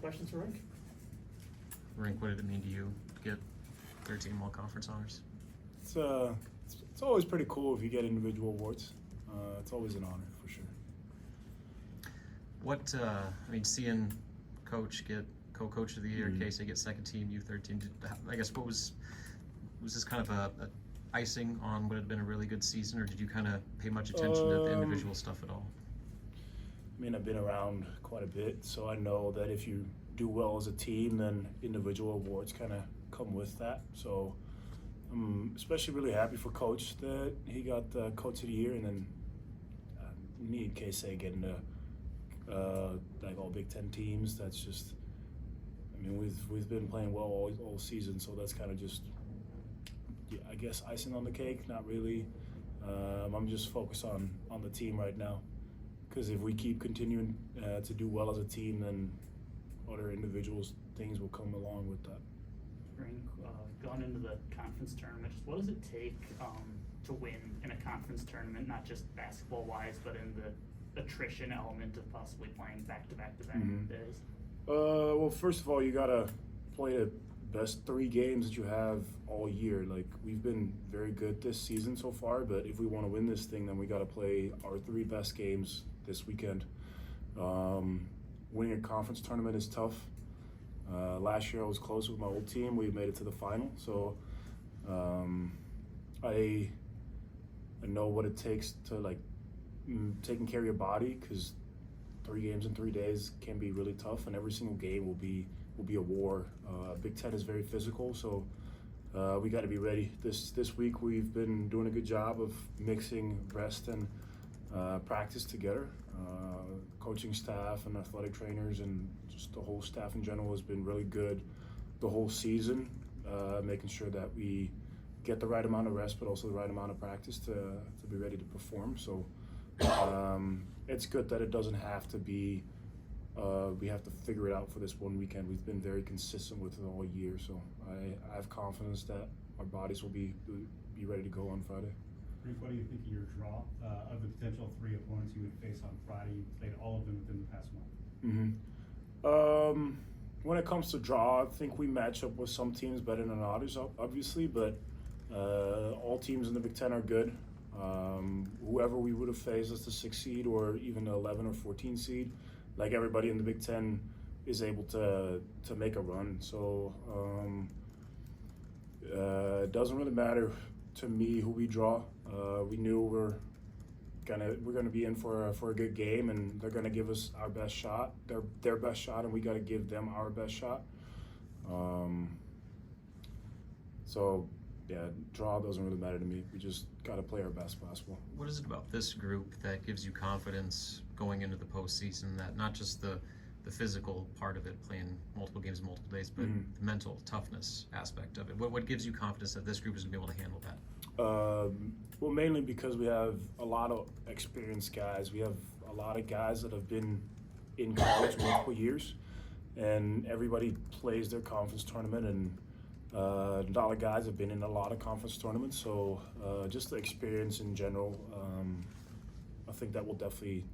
questions for Rienk? Rienk, what did it mean to you to get 13 all-conference honors? It's always pretty cool if you get individual awards. It's always an honor for sure. What seeing Coach get co-coach of the year, Casey get second team U13. I guess what was this kind of a icing on what had been a really good season, or did you kind of pay much attention to the individual stuff at all? I mean, I've been around quite a bit, so I know that if you do well as a team, then individual awards kind of come with that. So I'm especially really happy for Coach that he got the Coach of the Year, and then me and Casey getting to like all Big Ten teams. That's just, I mean, we've been playing well all season, so that's kind of just, I guess, icing on the cake. Not really. I'm just focused on the team right now, because if we keep continuing to do well as a team, then other individuals things will come along with that. Going into the conference tournament, just what does it take to win in a conference tournament, not just basketball wise, but in the attrition element of possibly playing back-to-back days? Well, first of all, you gotta play the best 3 games that you have all year. Like, we've been very good this season so far, but if we want to win this thing, then we gotta play our 3 best games this weekend. Winning a conference tournament is tough. Last year I was close with my old team. We made it to the final, so I know what it takes to, like, taking care of your body, because 3 games in 3 days can be really tough, and every single game will be a war. Big Ten is very physical, so we got to be ready. This week we've been doing a good job of mixing rest and practice together. Coaching staff and athletic trainers and just the whole staff in general has been really good the whole season, making sure that we get the right amount of rest but also the right amount of practice to be ready to perform. So it's good that it doesn't have to be we have to figure it out for this one weekend. We've been very consistent with it all year, so I have confidence that our bodies will be ready to go on Friday. Rienk, what do you think of your draw of the potential 3 opponents you would face on Friday? You played all of them within the past month. When it comes to draw, I think we match up with some teams better than others, obviously, but all teams in the Big Ten are good. Whoever we would have faced as the 6th seed or even the 11 or 14 seed, like everybody in the Big Ten is able to make a run. So it doesn't really matter to me who we draw. We knew we're gonna be in for a good game, and they're gonna give us our best shot, their best shot, and we got to give them our best shot. So yeah, draw doesn't really matter to me. We just got to play our best basketball. What is it about this group that gives you confidence going into the postseason, that not just the physical part of it, playing multiple games in multiple days, but the mental toughness aspect of it? What gives you confidence that this group is going to be able to handle that? Well, mainly because we have a lot of experienced guys. We have a lot of guys that have been in college multiple years, and everybody plays their conference tournament, and a lot of guys have been in a lot of conference tournaments. So just the experience in general, I think that will definitely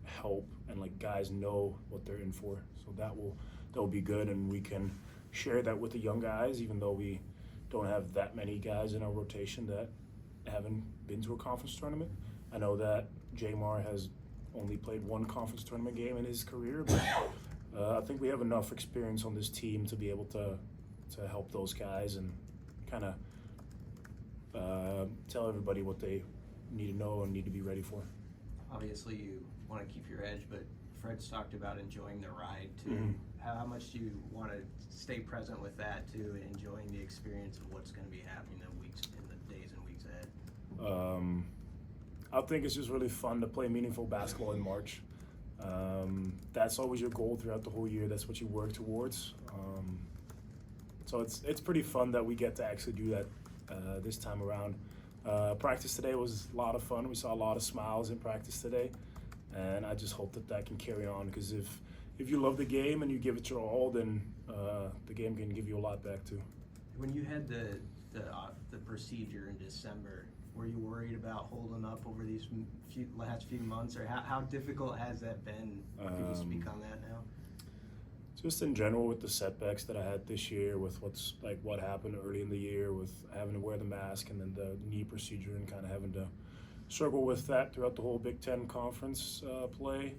help, and like guys know what they're in for. So that will be good, and we can share that with the young guys, even though we don't have that many guys in our rotation that haven't been to a conference tournament. I know that Jamar has only played 1 conference tournament game in his career, but I think we have enough experience on this team to be able to help those guys and kind of tell everybody what they need to know and need to be ready for. Obviously you want to keep your edge, but Fred's talked about enjoying the ride too. How much do you want to stay present with that too, enjoying the experience of what's going to be happening in the days and weeks ahead? I think it's just really fun to play meaningful basketball in March. That's always your goal throughout the whole year. That's what you work towards. So it's pretty fun that we get to actually do that this time around. Practice today was a lot of fun. We saw a lot of smiles in practice today, and I just hope that can carry on, because if you love the game and you give it your all, then the game can give you a lot back too. When you had the procedure in December, were you worried about holding up over these last few months, or how difficult has that been? Could you speak on that now? just in general with the setbacks that I had this year, with what happened early in the year with having to wear the mask and then the knee procedure and kind of having to struggle with that throughout the whole Big Ten conference play.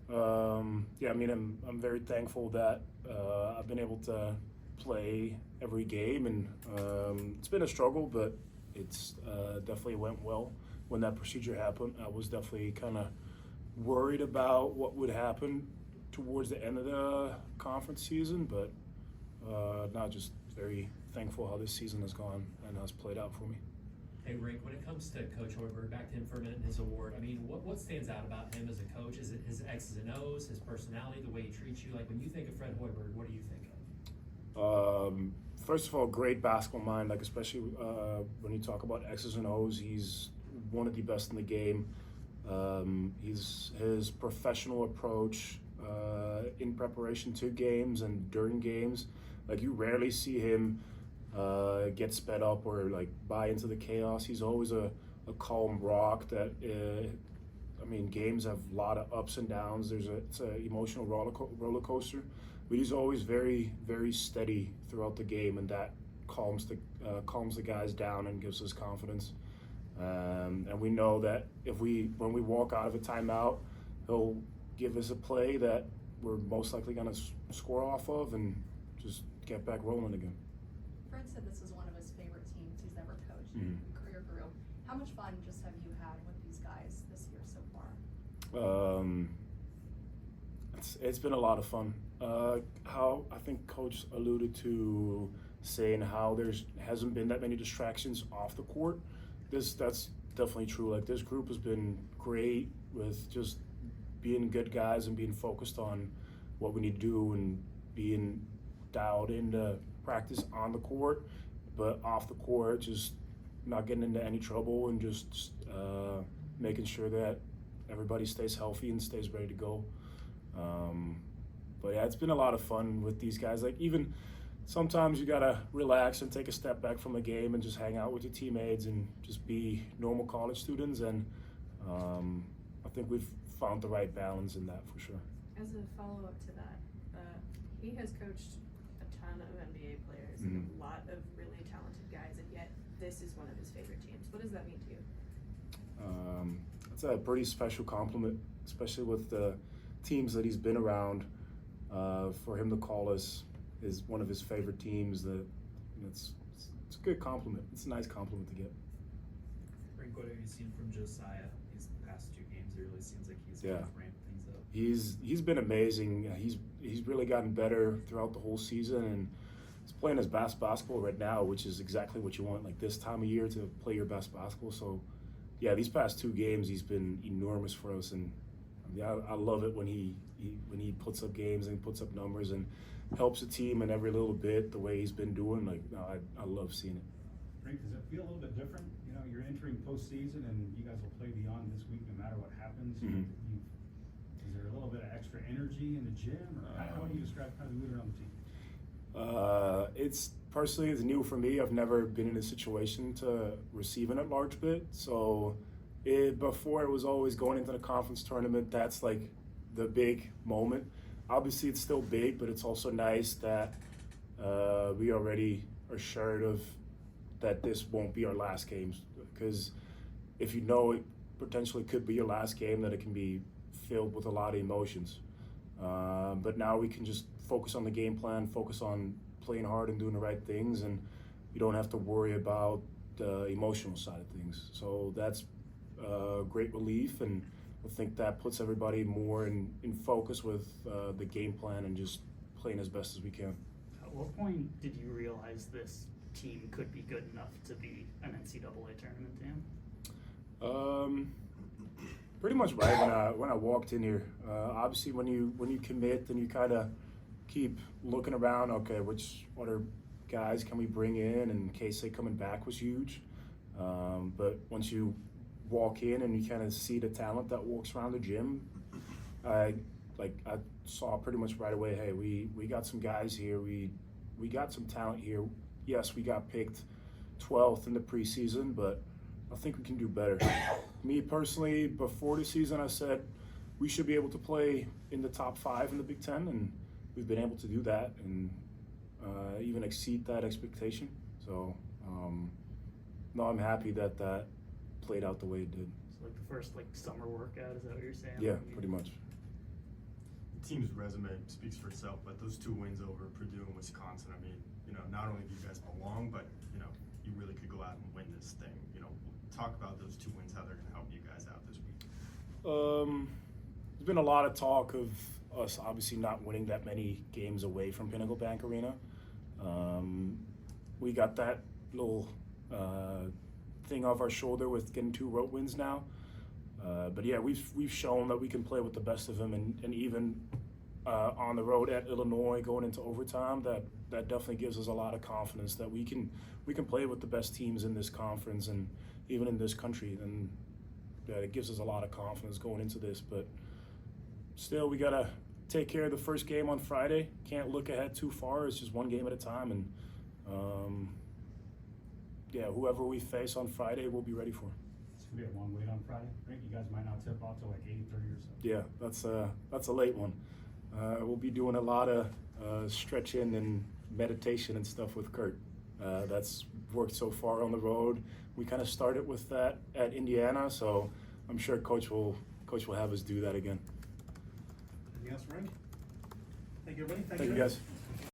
Yeah, I mean, I'm very thankful that I've been able to play every game, and it's been a struggle, but it's definitely went well. When that procedure happened, I was definitely kind of worried about what would happen towards the end of the conference season, but now just very thankful how this season has gone and has played out for me. Hey Rienk, when it comes to Coach Hoiberg, back to him for a minute and his award, I mean, what stands out about him as a coach? Is it his X's and O's, his personality, the way he treats you? Like when you think of Fred Hoiberg, what do you think of? First of all, great basketball mind, like especially when you talk about X's and O's, he's one of the best in the game. His professional approach in preparation to games and during games, like you rarely see him get sped up or like buy into the chaos. He's always a calm rock that, I mean, games have a lot of ups and downs. It's an emotional roller coaster, but he's always very, very steady throughout the game, and that calms the guys down and gives us confidence. And we know that when we walk out of a timeout, he'll give us a play that we're most likely going to score off of and just get back rolling again. Fred said this is one of his favorite teams he's ever coached Mm-hmm. in career group. How much fun just have you had with these guys this year so far? It's been a lot of fun. How I think Coach alluded to saying how there's hasn't been that many distractions off the court. That's definitely true. Like this group has been great with just being good guys and being focused on what we need to do and being dialed into practice on the court, but off the court, just not getting into any trouble and just making sure that everybody stays healthy and stays ready to go. But yeah, it's been a lot of fun with these guys. Like even sometimes you gotta relax and take a step back from the game and just hang out with your teammates and just be normal college students. And I think we've found the right balance in that for sure. As a follow-up to that, he has coached a ton of NBA players and a lot of really talented guys, and yet this is one of his favorite teams. What does that mean to you? It's a pretty special compliment, especially with the teams that he's been around. For him to call us is one of his favorite teams, it's a good compliment. It's a nice compliment to get. Rienk, what have you seen from Josiah these past 2 games? It really seems like he's Yeah. kind of ramped things up. He's been amazing. He's really gotten better throughout the whole season, and he's playing his best basketball right now, which is exactly what you want, like this time of year, to play your best basketball. So yeah, these past 2 games he's been enormous for us, and I love it when he puts up games and puts up numbers and helps the team in every little bit the way he's been doing. Like, no, I love seeing it. Rienk, does it feel a little bit different? You know, you're entering postseason and you guys will play beyond this week no matter what happens. Mm-hmm. Is there a little bit of extra energy in the gym, or how would you describe kind of the mood around the team? It's personally, it's new for me. I've never been in a situation to receive an at-large bid. So before it was always going into the conference tournament, that's like the big moment. Obviously it's still big, but it's also nice that we already are assured of that this won't be our last games, because if you know it potentially could be your last game, that it can be filled with a lot of emotions. But now we can just focus on the game plan, focus on playing hard and doing the right things, and you don't have to worry about the emotional side of things. So that's great relief, and I think that puts everybody more in focus with the game plan and just playing as best as we can. At what point did you realize this team could be good enough to be an NCAA tournament team? Pretty much right when I walked in here. Obviously, when you commit, then you kind of keep looking around. Okay, which other guys can we bring in? And Casey coming back was huge. But once you walk in and you kind of see the talent that walks around the gym, I saw pretty much right away. Hey, we got some guys here. We got some talent here. Yes, we got picked 12th in the preseason, but I think we can do better. Me personally, before the season, I said we should be able to play in the top 5 in the Big Ten, and we've been able to do that and even exceed that expectation. So no, I'm happy that that played out the way it did. So like the first like summer workout, is that what you're saying? Yeah, pretty much. The team's resume speaks for itself, but those 2 wins over Purdue and Wisconsin, I mean, you know, not only do you guys belong, but, you know, you really could go out and win this thing. You know, talk about those 2 wins, how they're going to help you guys out this week. There's been a lot of talk of us obviously not winning that many games away from Pinnacle Bank Arena. We got that little thing off our shoulder with getting 2 road wins now. But yeah, we've shown that we can play with the best of them, and even on the road at Illinois going into overtime, that definitely gives us a lot of confidence that we can play with the best teams in this conference and even in this country. And yeah, it gives us a lot of confidence going into this. But still, we gotta take care of the first game on Friday. Can't look ahead too far. It's just one game at a time, and yeah, whoever we face on Friday, we'll be ready for. It's gonna be a long wait on Friday. I think you guys might not tip off till like 8:30 or so. Yeah, that's a late one. We'll be doing a lot of stretching and meditation and stuff with Kurt. That's worked so far on the road. We kind of started with that at Indiana, so I'm sure Coach will have us do that again. Anything else, Rienk? Thank you, everybody. Thank you, guys.